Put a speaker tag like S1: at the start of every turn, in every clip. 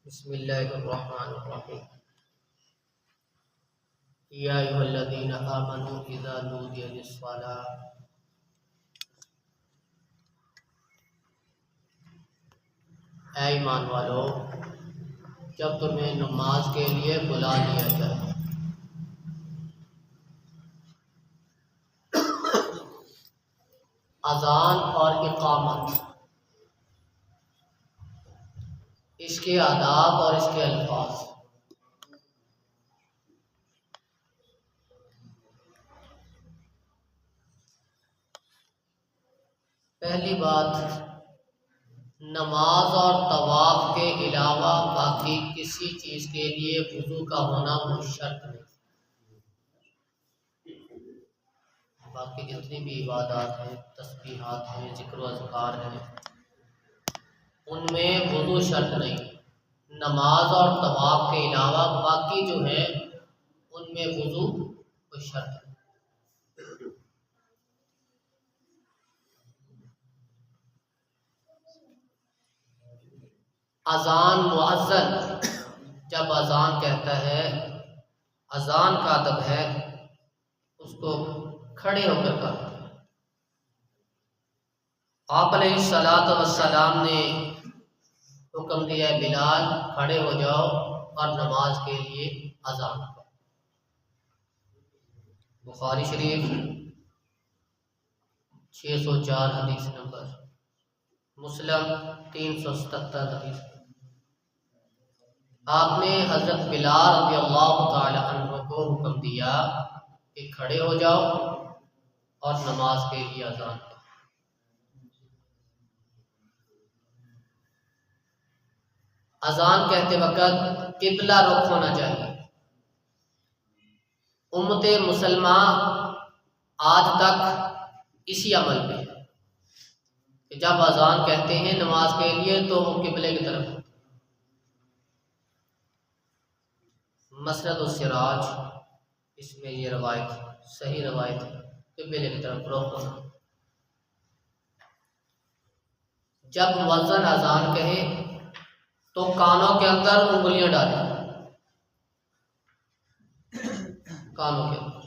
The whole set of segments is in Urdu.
S1: بسم اللہ الرحمن الرحیم یا ایھا الذین آمنوا اذا نودی للصلاۃ اے ایمان والو، جب تمہیں نماز کے لیے بلا لیا جائے اذان اور اقامت، اس کے آداب اور اس کے الفاظ۔ پہلی بات، نماز اور طواف کے علاوہ باقی کسی چیز کے لیے وضو کا ہونا کوئی شرط نہیں۔ باقی جتنی بھی عبادات ہیں، تسبیحات ہیں، ذکر و اذکار ہیں، ان میں وضو شرط نہیں۔ نماز اور طواف کے علاوہ باقی جو ہیں ان میں وضو کوئی شرط نہیں۔ اذان، مؤذن جب اذان کہتا ہے، اذان کا ادب ہے اس کو کھڑے ہو کر کرتا ہے۔ آپ علیہ الصلوۃ والسلام نے حکم دیا ہے، بلال کھڑے ہو جاؤ اور نماز کے لیے اذان کرو۔ بخاری شریف 604 حدیث نمبر، مسلم 377 حدیث۔ آپ نے حضرت بلال رضی اللہ تعالی عنہ کو حکم دیا کہ کھڑے ہو جاؤ اور نماز کے لیے اذان کرو۔ اذان کہتے وقت قبلہ رخ ہونا چاہیے۔ امت مسلمہ آج تک اسی عمل پہ ہے کہ جب اذان کہتے ہیں نماز کے لیے تو وہ قبلے کی طرف۔ مسند السراج، اس میں یہ روایت صحیح روایت ہے، قبلے کی طرف رخ ہونا۔ جب مؤذن اذان کہے تو کانوں کے اندر انگلیاں ڈالیں، کانوں کے اندر۔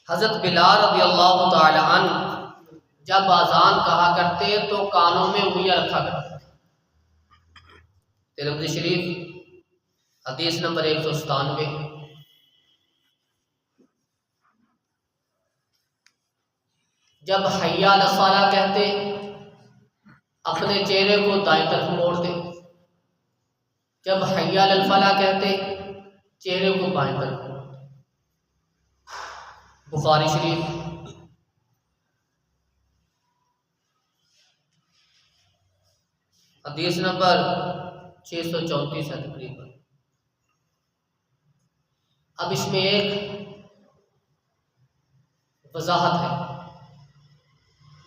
S1: حضرت بلال رضی اللہ تعالی عنہ جب اذان کہا کرتے تو کانوں میں انگلیاں رکھا کرتے۔ ترمذی شریف حدیث نمبر 197۔ جب حی علی الصلاۃ کہتے اپنے چہرے کو دائیں طرف موڑتے، جب حی علی الفلاح کہتے چہرے کو بائیں طرف موڑتے۔ بخاری شریف حدیث نمبر 634 ہے تقریباً۔ اب اس میں ایک وضاحت ہے،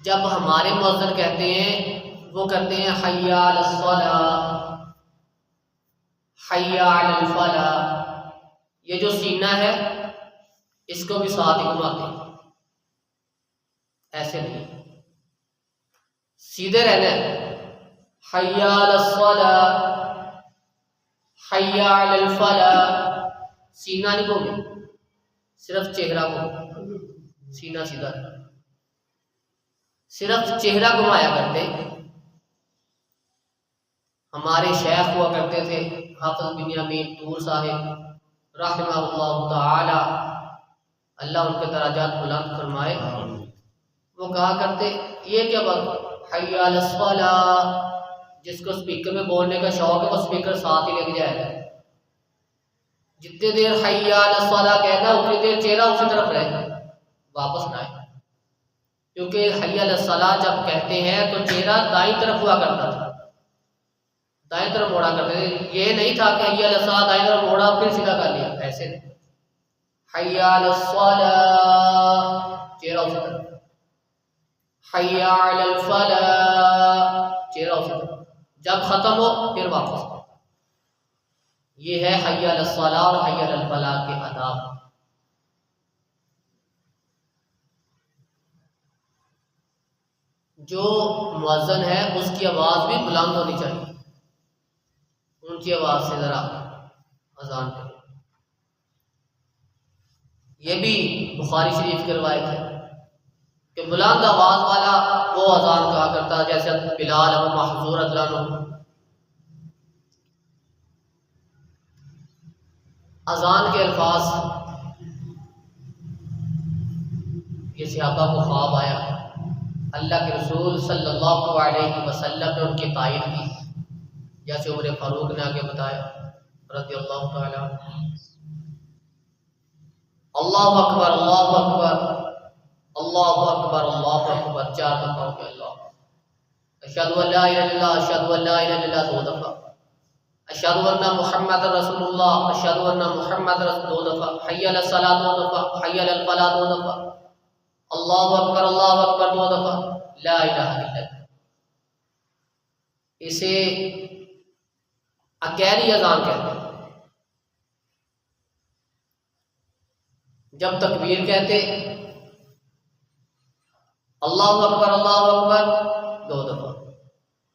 S1: جب ہمارے مؤذن کہتے ہیں وہ کرتے ہیں حی علی الصلاۃ، حی علی الفلاح، یہ جو سینہ ہے اس کو بھی ساتھ ہی گھماتے ہیں، ایسے نہیں، سیدھے رہنا ہے۔ حی علی الصلاۃ، حی علی الفلاح، سینہ نہیں گھومے، صرف چہرہ کو، سینہ سیدھا، صرف چہرہ گھمایا کرتے۔ ہمارے شیخ ہوا کرتے تھے حافظ بنیامین طور صاحب رحمہ اللہ تعالی، اللہ ان کے درجات بلند فرمائے، وہ کہا کرتے یہ کیا بات، حی علی الصلاۃ، جس کو سپیکر میں بولنے کا شوق ہے وہ سپیکر ساتھ ہی لے کے جائے گا، جتنے دیر حی علی الصلاۃ کہنا اتنی دیر چہرہ اسی طرف رہے، واپس نہ آئے، کیونکہ حی علی الصلاۃ جب کہتے ہیں تو چہرہ دائیں طرف ہوا کرتا تھا، دائیں طرف موڑا کرتے تھے۔ یہ نہیں تھا کہ حی علی الصلاۃ دائیں طرف موڑا پھر سیدھا کر لیا، ایسے نہیں، حی علی الصلاۃ چہرہ اسی طرف، حی علی الفلاح چہرہ اسی طرف، جب ختم ہو پھر واپس۔ یہ ہے حی علی الصلاۃ اور حی علی الفلاح کے آداب۔ جو مؤذن ہے اس کی آواز بھی بلند ہونی چاہیے، اونچی آواز سے ذرا اذان کریں۔ یہ بھی بخاری شریف کی روایت ہے کہ بلند آواز والا وہ اذان کہا کرتا جیسے بلال ابو محذور رضی اللہ عنہ۔ اذان کے الفاظ یہ صحابہ کو خواب آیا، اللہ کے رسول صلی اللہ علیہ وسلم نے ان کی تائید کی، جیسے عمر فاروق نے آگے بتایا رضی اللہ تعالی عنہ۔ اللہ اکبر اللہ اکبر اللہ اکبر اللہ اکبر 4 دفعہ ہو گیا اللہ، اشہد ان لا الہ الا اللہ اشہد ان لا الہ الا اللہ 2 دفعہ، اشہد ان محمد رسول اللہ اشہد ان محمد رسول 2 دفعہ، حی علی الصلاۃ 2 دفعہ، حی علی الفلاح 2 دفعہ، اللہ اکبر 2 دفعہ، لا الہ الا اللہ۔ اسے اکیری اذان کہتے ہیں۔ جب تکبیر کہتے اللہ اکبر 2 دفعہ،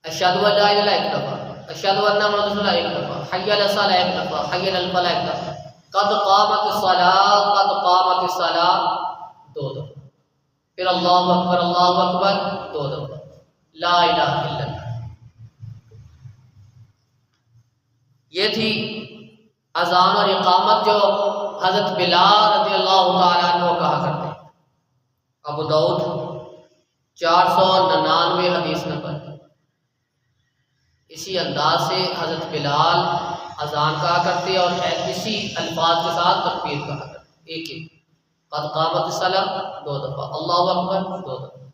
S1: اشہد ان لا الہ الا اللہ 1 دفعہ، اشہد ان محمد رسول اللہ 1 دفعہ، حی علی الصلاۃ 1 دفعہ، حی علی الفلاح 1 دفعہ، قد قامت الصلاۃ 2 دفعہ، پھر اللہ اکبر 2 دفعہ، لا الہ الا اللہ۔ یہ تھی اذان اور اقامت جو حضرت بلال رضی اللہ تعالیٰ عنہ کہا کرتے ہیں۔ ابو داؤد 499 حدیث نمبر۔ اسی انداز سے حضرت بلال اذان کہا کرتے اور اسی الفاظ کے ساتھ تکبیر کہا کرتے، ایک ایک، قد قامت الصلاۃ 2 دفعہ، اللہ اکبر 2 دفعہ۔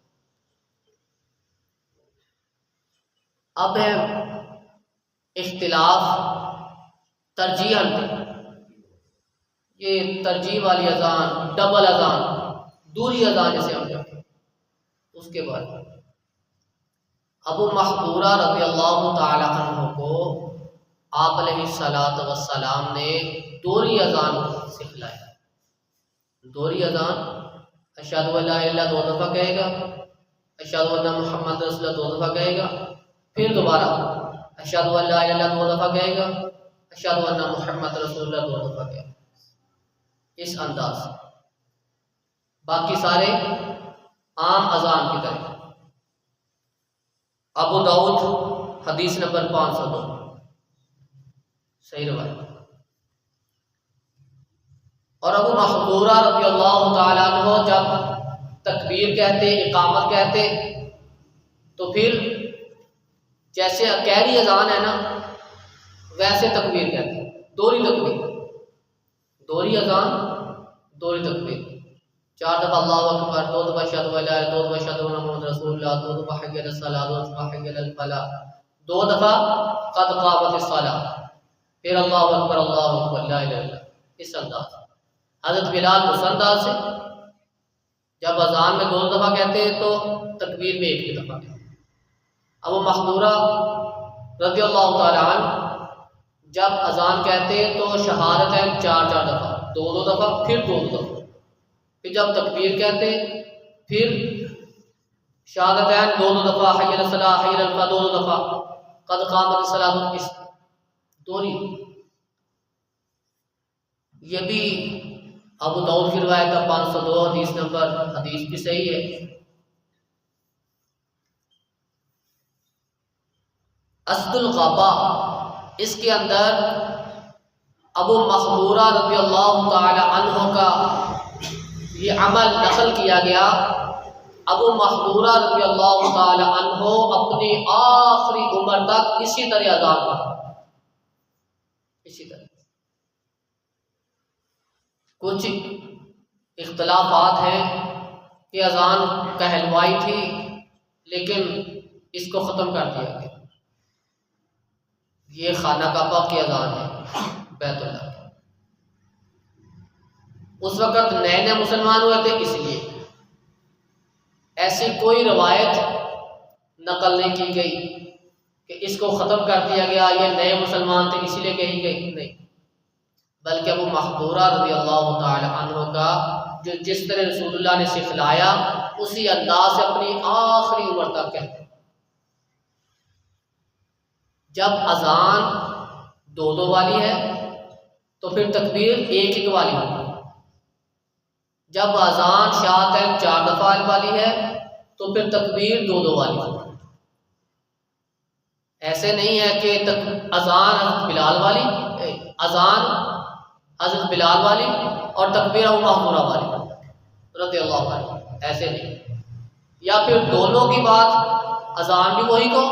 S1: اب ہے اختلاف ترجیح پہ۔ یہ ترجیح والی اذان، ڈبل اذان، دوری اذان جسے ہم کہتے ہیں، اس کے بعد ابو محذورہ رضی اللہ تعالی عنہ کو آپ علیہ الصلاۃ والسلام نے دوری اذان سکھلایا۔ دوری اذان، اشہد ان لا الہ الا اللہ 2 دفعہ کہے گا، اشہد ان محمد رسول اللہ 2 دفعہ کہے گا، پھر دوبارہ اشہد ان لا الہ الا اللہ 2 دفعہ کہے گا، اشہد ان محمد رسول اللہ 2 دفعہ کہے گا، اس انداز سے۔ باقی سارے عام اذان کی طرح۔ ابو داؤد حدیث نمبر 502، صحیح روایت۔ اور ابو محذورہ رضی اللہ تعالیٰ عنہ جب تکبیر کہتے، اقامت کہتے، تو پھر جیسے اکیری اذان ہے نا ویسے تکبیر کہتے، دوہری تکبیر، دوہری اذان، دوہری تکبیر، 4 دفعہ اللہ اکبر، 2 دفعہ اشہد ان لا الہ الا اللہ، 2 دفعہ اشہد ان محمد رسول اللہ، 2 دفعہ حی علی الصلاۃ، 2 دفعہ حی علی الفلاح، 2 دفعہ قد قامت الصلاۃ، پھر اللہ اکبر لا الہ الا اللہ، اس انداز۔ حضرت بلال اس انداز سے جب اذان میں 2 دفعہ کہتے ہیں تو تکبیر میں 1 دفعہ کہتے ہیں۔ ابو محذورہ رضی اللہ تعالی عنہ جب اذان کہتے تو شہادتین 4 دفعہ، 2 دفعہ، پھر 2 دفعہ، پھر جب تکبیر کہتے پھر شہادتین 2 دفعہ، حی علی الصلاۃ، حی علی الفلاح 2 دفعہ، قد قامت الصلاۃ، اس دوہری۔ یہ بھی ابو داؤد کی روایت کا 502 حدیث نمبر، حدیث بھی صحیح ہے۔ اسد الغابہ، اس کے اندر ابو محذورہ رضی اللہ تعالی عنہ کا یہ عمل نقل کیا گیا۔ ابو محذورہ رضی اللہ تعالی عنہ اپنی آخری عمر تک اسی طرح اذان پڑھا، اسی طرح۔ کچھ اختلافات ہیں کہ اذان کہلوائی تھی لیکن اس کو ختم کر دیا گیا۔ یہ خانہ کعبہ کی اذان ہے، بیت اللہ کی۔ اس وقت نئے نئے مسلمان ہوئے تھے، اس لیے ایسی کوئی روایت نقل نہیں کی گئی کہ اس کو ختم کر دیا گیا، یہ نئے مسلمان تھے اسی لیے کہی گئی، نہیں، بلکہ ابو محذورہ رضی اللہ تعالی عنہ کا جو جس طرح رسول اللہ نے سکھلایا اسی انداز سے اپنی آخری عمر تک کہتے۔ جب اذان دو دو والی ہے تو پھر تکبیر ایک ایک والی ہوگی۔ جب اذان شہادتین 4 دفعہ والی ہے تو پھر تکبیر دو دو والی ہوگی۔ ایسے نہیں ہے کہ اذان حضرت بلال والی، اذان حضرت بلال والی اور تکبیر ابو محذورہ والی رضی اللہ عنہ، ایسے نہیں۔ یا پھر دونوں کی بات، اذان بھی وہی کو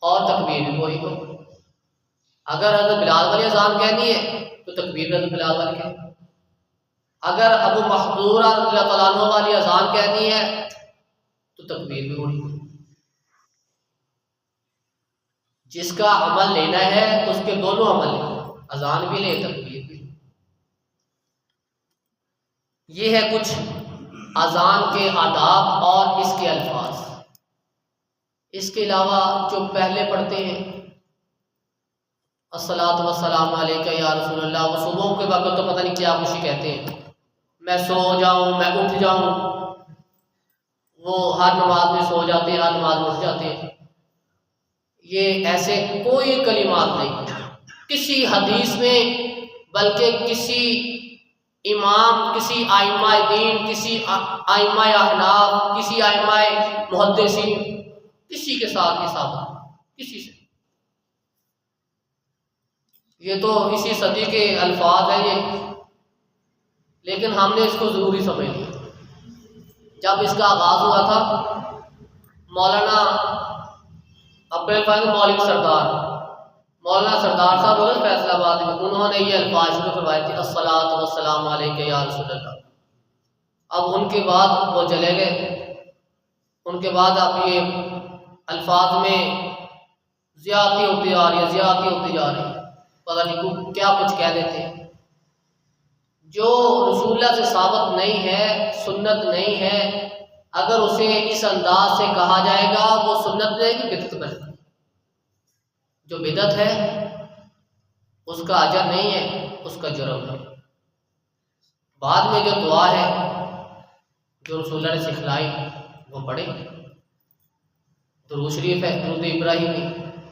S1: اور تکبیر بھی وہی کو۔ اگر حضرت بلال والی اذان کہنی ہے تو تکبیر بھی حضرت بلال والی کہنی ہے، اگر ابو محذورہ رضی اللہ تعالیٰ عنہ والی اذان کہنی ہے تو تکبیر بھی وہی کو۔ جس کا عمل لینا ہے اس کے دونوں عمل لیں، اذان بھی لے تکبیر بھی۔ یہ ہے کچھ اذان کے آداب اور اس کے الفاظ۔ اس کے علاوہ جو پہلے پڑھتے ہیں الصلاۃ والسلام علیک یا رسول اللہ، وہ صبح کے وقت تو پتہ نہیں کیا کچھ کہتے ہیں، میں سو جاؤں، میں اٹھ جاؤں، وہ ہر نماز میں سو جاتے ہیں، ہر نماز میں اٹھ جاتے ہیں۔ یہ ایسے کوئی کلمات نہیں کسی حدیث میں، بلکہ کسی امام، کسی ائمہ دین، کسی ائمہ احناف، کسی ائمہ محدثین، کسی کے ساتھ یہ ثابت، کسی سے۔ یہ تو اسی صدی کے الفاظ ہیں یہ، لیکن ہم نے اس کو ضروری سمجھ لیا۔ جب اس کا آغاز ہوا تھا، مولانا اپریل فائن مولوی سردار، مولانا سردار صاحب ہوئے فیصل آباد میں، انہوں نے یہ الفاظ شروع کروائے تھے الصلاۃ والسلام علیک یا رسول اللہ۔ اب ان کے بعد وہ چلے گئے، ان کے بعد اب یہ الفاظ میں زیادتی ہوتی جا رہی ہے، زیادتی ہوتی جا رہی ہے، پتہ نہیں کیا کچھ کہہ دیتے ہیں۔ جو رسول اللہ سے ثابت نہیں ہے، سنت نہیں ہے، اگر اسے اس انداز سے کہا جائے گا وہ سنت نہیں کہ بدعت بنے گی۔ جو بدعت ہے اس کا اجر نہیں ہے، اس کا جرم ہے۔ بعد میں جو دعا ہے جو رسول اللہ نے سکھلائی وہ پڑھیں، درود شریف ہے، درود ابراہیمی،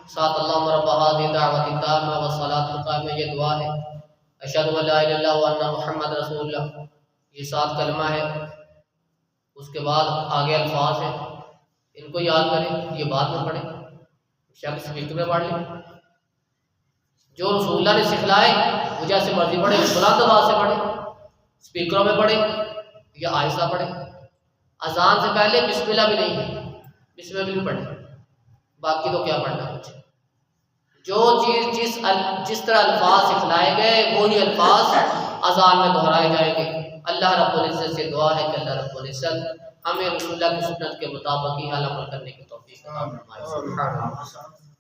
S1: ساتھ اللہم رب هذه الدعوۃ التامہ والصلاۃ القائمہ، یہ دعا ہے۔ اشہد ان لا الہ الا اللہ وان محمد رسول اللہ، یہ 7 کلمہ ہے۔ اس کے بعد آگے الفاظ ہیں، ان کو یاد کریں، یہ بعد میں پڑھیں، شخص فکر میں پڑھ لیں۔ جو رسول اللہ نے سکھلائے وہ جیسے مرضی پڑھیں، بلند آواز سے پڑھیں، اسپیکروں میں پڑھیں یا آہستہ پڑھیں۔ اذان سے پہلے بسم اللہ بھی نہیں ہے، بسم اللہ بھی پڑھیں، باقی تو کیا پڑھنا ہے کچھ۔ جو چیز جس طرح الفاظ سکھلائے گئے وہی الفاظ اذان میں دہرائے جائیں گے۔ اللہ رب العزت سے دعا ہے کہ اللہ رب العزت ہمیں رسول اللہ کی سنت کے مطابق ہی عمل کرنے کی توفیق عطا فرمائے۔